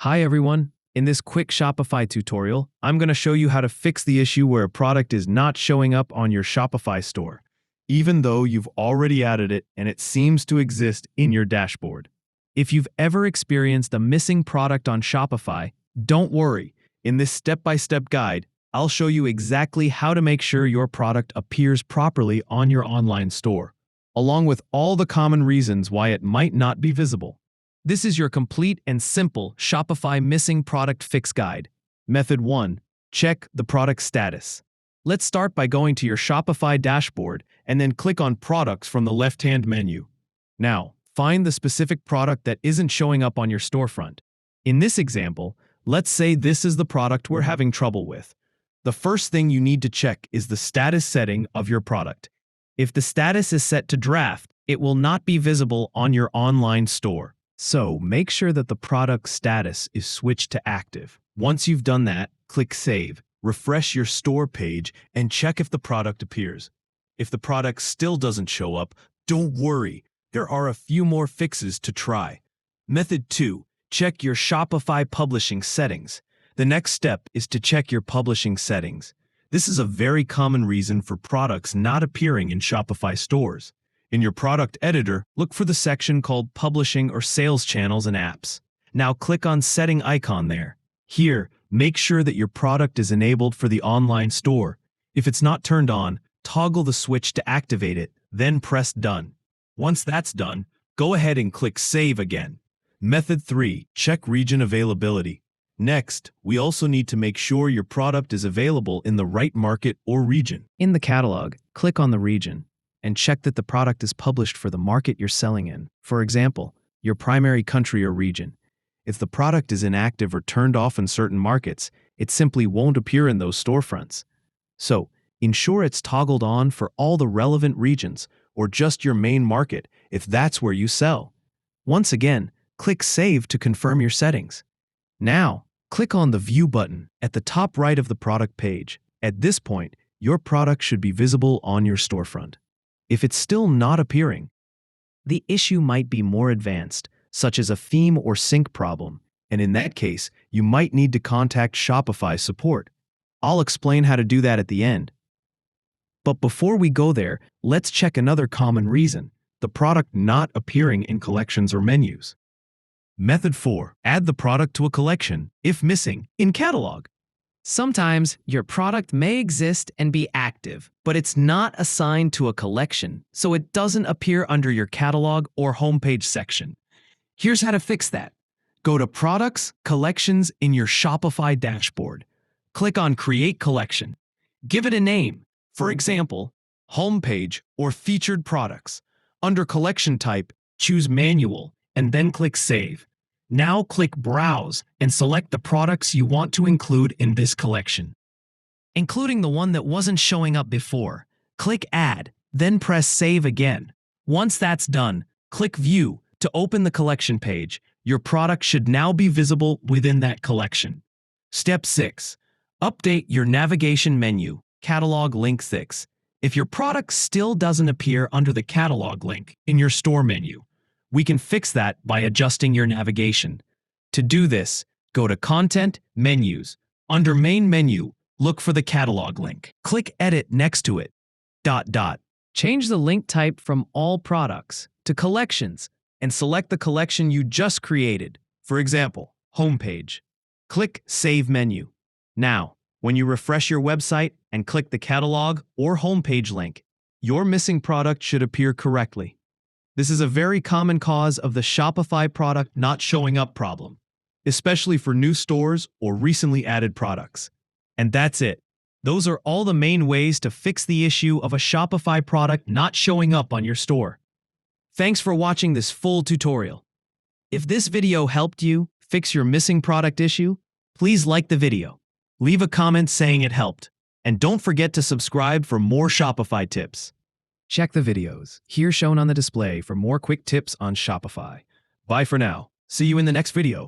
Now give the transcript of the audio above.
Hi everyone, in this quick Shopify tutorial, I'm going to show you how to fix the issue where a product is not showing up on your Shopify store, even though you've already added it and it seems to exist in your dashboard. If you've ever experienced a missing product on Shopify, don't worry. In this step-by-step guide, I'll show you exactly how to make sure your product appears properly on your online store, along with all the common reasons why it might not be visible. This is your complete and simple Shopify missing product fix guide. Method 1. Check the product status. Let's start by going to your Shopify dashboard and then click on Products from the left-hand menu. Now, find the specific product that isn't showing up on your storefront. In this example, let's say this is the product we're having trouble with. The first thing you need to check is the status setting of your product. If the status is set to draft, it will not be visible on your online store. So make sure that the product status is switched to active. Once you've done that, click Save, refresh your store page, and check if the product appears. If the product still doesn't show up, don't worry. There are a few more fixes to try. Method 2. Check your Shopify publishing settings. The next step is to check your publishing settings. This is a very common reason for products not appearing in Shopify stores. In your product editor, look for the section called Publishing or Sales Channels and Apps. Now click on Setting icon there. Here, make sure that your product is enabled for the online store. If it's not turned on, toggle the switch to activate it, then press Done. Once that's done, go ahead and click Save again. Method 3. Check region availability. Next, we also need to make sure your product is available in the right market or region. In the catalog, click on the region and check that the product is published for the market you're selling in. For example, your primary country or region. If the product is inactive or turned off in certain markets, it simply won't appear in those storefronts. So, ensure it's toggled on for all the relevant regions or just your main market if that's where you sell. Once again, click Save to confirm your settings. Now, click on the View button at the top right of the product page. At this point, your product should be visible on your storefront. If it's still not appearing, the issue might be more advanced, such as a theme or sync problem, and in that case, you might need to contact Shopify support. I'll explain how to do that at the end. But before we go there, let's check another common reason: the product not appearing in collections or menus. Method 4. Add the product to a collection, if missing, in catalog. Sometimes your product may exist and be active, but it's not assigned to a collection, so it doesn't appear under your catalog or homepage section. Here's how to fix that. Go to Products, Collections in your Shopify dashboard. Click on Create Collection. Give it a name, for example, Homepage or Featured Products. Under Collection Type, choose Manual, and then click Save. Now click Browse and select the products you want to include in this collection, including the one that wasn't showing up before. Click Add, then press Save again. Once that's done, click View to open the collection page. Your product should now be visible within that collection. Step 6. Update your navigation menu, Catalog Link 6. If your product still doesn't appear under the catalog link in your store menu, we can fix that by adjusting your navigation. To do this, go to Content, Menus. Under Main Menu, look for the catalog link. Click Edit next to it. Change the link type from All Products to Collections and select the collection you just created, for example, Homepage. Click Save Menu. Now, when you refresh your website and click the catalog or homepage link, your missing product should appear correctly. This is a very common cause of the Shopify product not showing up problem, especially for new stores or recently added products. And that's it. Those are all the main ways to fix the issue of a Shopify product not showing up on your store. Thanks for watching this full tutorial. If this video helped you fix your missing product issue, please like the video, leave a comment saying it helped, and don't forget to subscribe for more Shopify tips. Check the videos here shown on the display for more quick tips on Shopify. Bye for now. See you in the next video.